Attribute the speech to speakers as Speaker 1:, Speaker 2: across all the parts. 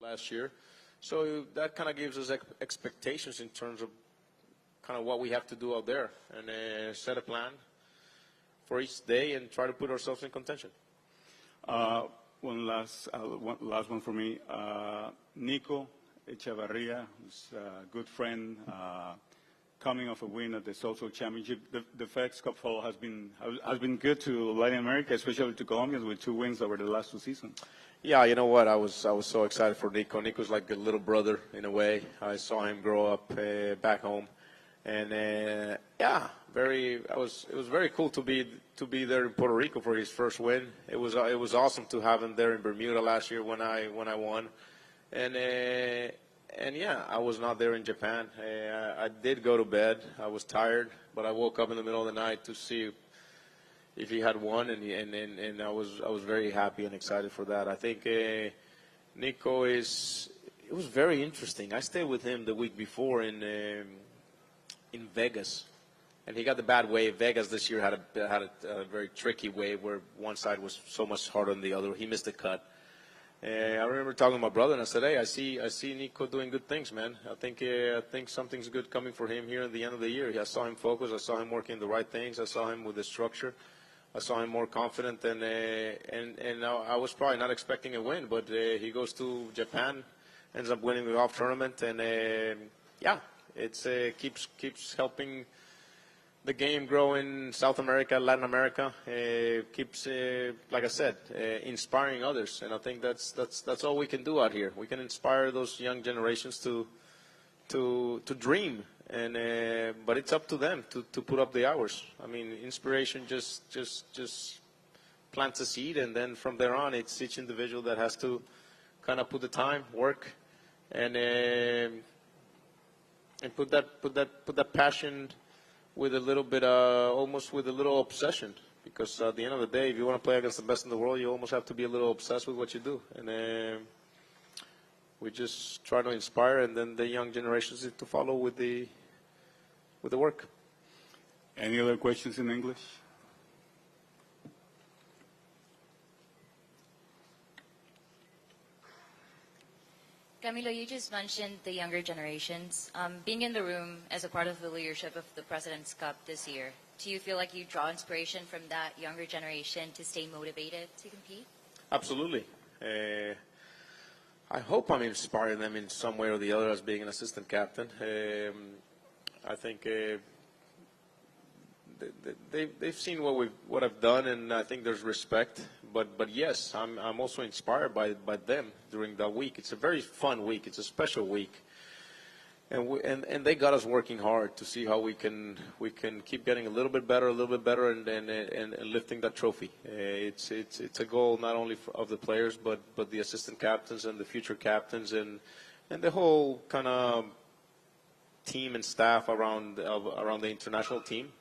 Speaker 1: last year. So that kind of gives us expectations in terms of kind of what we have to do out there and set a plan for each day and try to put ourselves in contention.
Speaker 2: One last one for me. Nico Echevarria, who's a good friend, coming off a win at the Social Championship. The FedEx Cup fall has been good to Latin America, especially to Colombians, with 2 wins over the last 2 seasons.
Speaker 1: Yeah, you know what? I was so excited for Nico. Nico's like a little brother in a way. I saw him grow up back home, and yeah, it was very cool to be there in Puerto Rico for his first win. It was awesome to have him there in Bermuda last year when I won, and yeah, I was not there in Japan. I did go to bed. I was tired, but I woke up in the middle of the night to see if he had won, and I was very happy and excited for that. I think Nico it was very interesting. I stayed with him the week before in Vegas, and he got the bad wave. Vegas this year had a very tricky wave where one side was so much harder than the other. He missed the cut. I remember talking to my brother, and I said, "Hey, I see Nico doing good things, man. I think something's good coming for him here at the end of the year." I saw him focus. I saw him working the right things. I saw him with the structure. I saw him more confident, and I was probably not expecting a win, but he goes to Japan, ends up winning the golf tournament, and yeah, it's keeps helping the game grow in South America, Latin America. Keeps, like I said, inspiring others, and I think that's all we can do out here. We can inspire those young generations to dream. But it's up to them to put up the hours. I mean, inspiration just plants a seed, and then from there on, it's each individual that has to kind of put the time, work, and put that passion with a little bit, almost with a little obsession. Because at the end of the day, if you want to play against the best in the world, you almost have to be a little obsessed with what you do. And we just try to inspire, and then the young generations to follow with the work.
Speaker 2: Any other questions in English?
Speaker 3: Camilo, you just mentioned the younger generations. Being in the room as a part of the leadership of the President's Cup this year, do you feel like you draw inspiration from that younger generation to stay motivated to compete?
Speaker 1: Absolutely. I hope I'm inspiring them in some way or the other as being an assistant captain. I think they've seen what I've done, and I think there's respect. But yes, I'm also inspired by them during that week. It's a very fun week. It's a special week, and they got us working hard to see how we can keep getting a little bit better, and lifting that trophy. It's a goal not only of the players, but the assistant captains and the future captains and the whole kind of team and staff around the international team.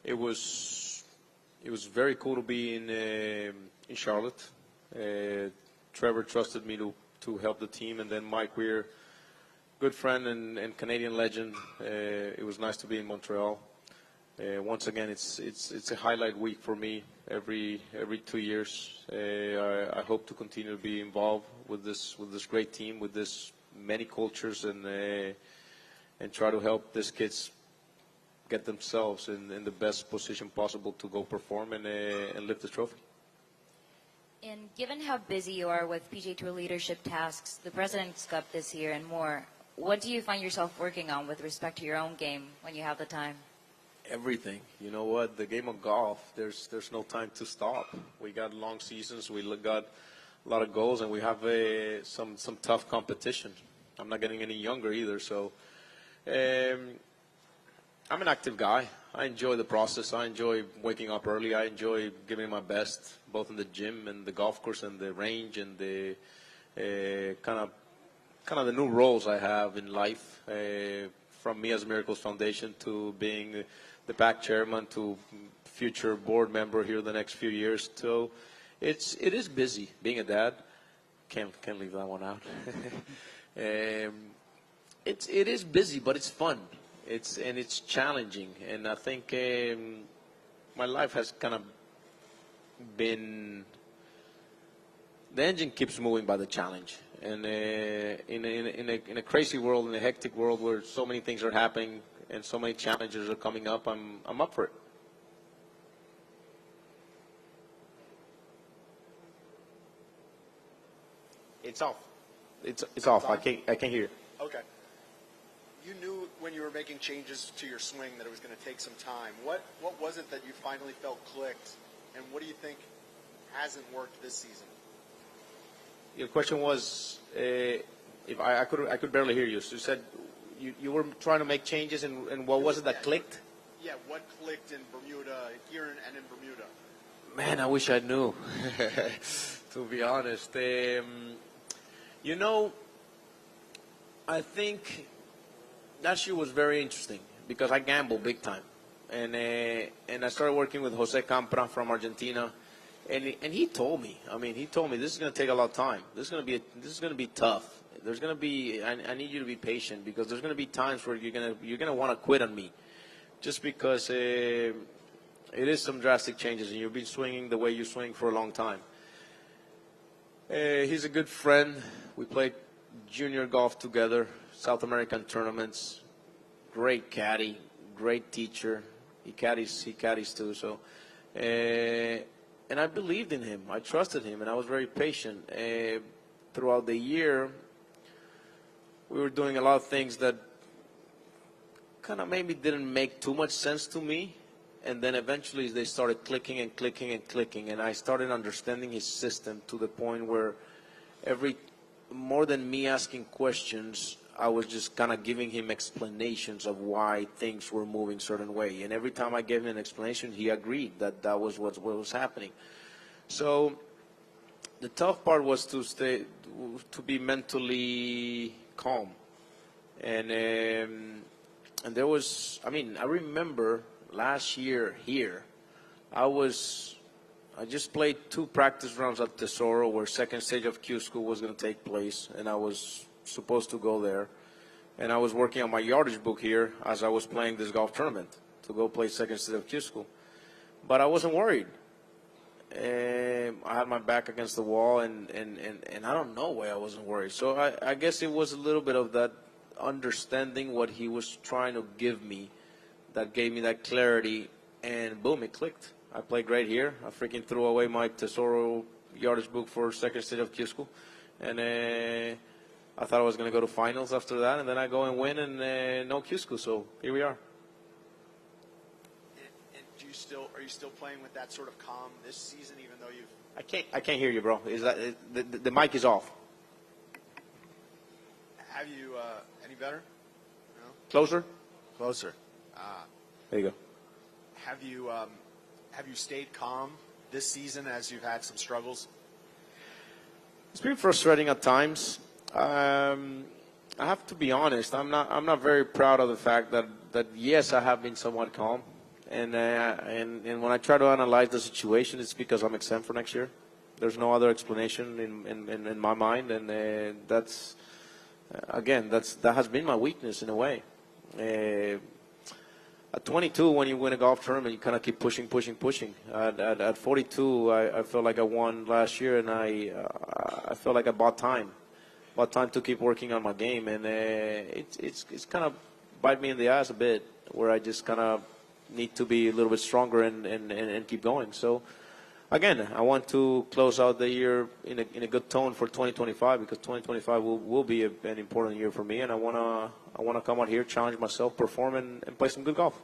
Speaker 1: It was very cool to be in Charlotte. Trevor trusted me to help the team, and then Mike Weir, good friend and Canadian legend. It was nice to be in Montreal. Once again, it's a highlight week for me every 2 years. I hope to continue to be involved with this great team, with this many cultures, and try to help these kids get themselves in the best position possible to go perform and lift the trophy.
Speaker 3: And given how busy you are with PGA Tour leadership tasks, the President's Cup this year, and more, what do you find yourself working on with respect to your own game when you have the time?
Speaker 1: Everything. You know what? The game of golf, there's no time to stop. We got long seasons. We got a lot of goals, and we have some tough competition. I'm not getting any younger either, so I'm an active guy. I enjoy the process. I enjoy waking up early. I enjoy giving my best, both in the gym and the golf course and the range and the kind of the new roles I have in life. From me as Miracles Foundation to being the PAC chairman to future board member here the next few years. So it is busy being a dad. Can't leave that one out. It is busy, but it's fun. It's challenging, and I think my life has kind of been the engine keeps moving by the challenge. And in a crazy world, in a hectic world where so many things are happening and so many challenges are coming up, I'm up for it. It's off. It's off. I can't hear you.
Speaker 4: Okay. You knew when you were making changes to your swing that it was going to take some time. What was it that you finally felt clicked, and what do you think hasn't worked this season?
Speaker 1: Your question was, if I could barely hear you. So you said you were trying to make changes, and what was it that clicked?
Speaker 4: Yeah, what clicked in Bermuda, here and in Bermuda?
Speaker 1: Man, I wish I knew, to be honest. You know, I think that year was very interesting because I gambled big time. And I started working with Jose Campra from Argentina. And he told me, this is going to take a lot of time. This is going to be tough. There's going to be, I need you to be patient because there's going to be times where you're going to want to quit on me, just because it is some drastic changes, and you've been swinging the way you swing for a long time. He's a good friend. We played junior golf together, South American tournaments. Great caddy, great teacher. He caddies too. So. And I believed in him. I trusted him, and I was very patient. Throughout the year, we were doing a lot of things that kind of maybe didn't make too much sense to me. And then eventually they started clicking and clicking and clicking. And I started understanding his system to the point where more than me asking questions, I was just kind of giving him explanations of why things were moving a certain way. And every time I gave him an explanation, he agreed that was what was happening. So the tough part was to be mentally calm. And there was, I remember last year here, I just played 2 practice rounds at Tesoro where second stage of Q School was going to take place, and I was supposed to go there. And I was working on my yardage book here as I was playing this golf tournament to go play second stage of Q School. But I wasn't worried. I had my back against the wall, and I don't know why I wasn't worried. So I guess it was a little bit of that understanding what he was trying to give me that gave me that clarity, and boom, it clicked. I played great here. I freaking threw away my Tesoro yardage book for second stage of Q School. And I thought I was going to go to finals after that, and then I go and win, and no Q School, so here we are.
Speaker 4: And are you still playing with that sort of calm this season, even though you've...
Speaker 1: I can't hear you, bro. Is that the mic is off?
Speaker 4: Have you any better? No?
Speaker 1: Closer?
Speaker 4: Closer.
Speaker 1: There you go.
Speaker 4: Have you stayed calm this season as you've had some struggles?
Speaker 1: It's been frustrating at times. I have to be honest. I'm not very proud of the fact that yes, I have been somewhat calm, and when I try to analyze the situation, it's because I'm exempt for next year. There's no other explanation in my mind, and that has been my weakness in a way. At 22, when you win a golf tournament, you kind of keep pushing. At 42, I felt like I won last year, and I felt like I bought time to keep working on my game, and it's kind of bite me in the ass a bit, where I just kind of need to be a little bit stronger and keep going. So again, I want to close out the year in a good tone for 2025, because 2025 will be an important year for me, and I want to come out here, challenge myself, perform, and play some good golf.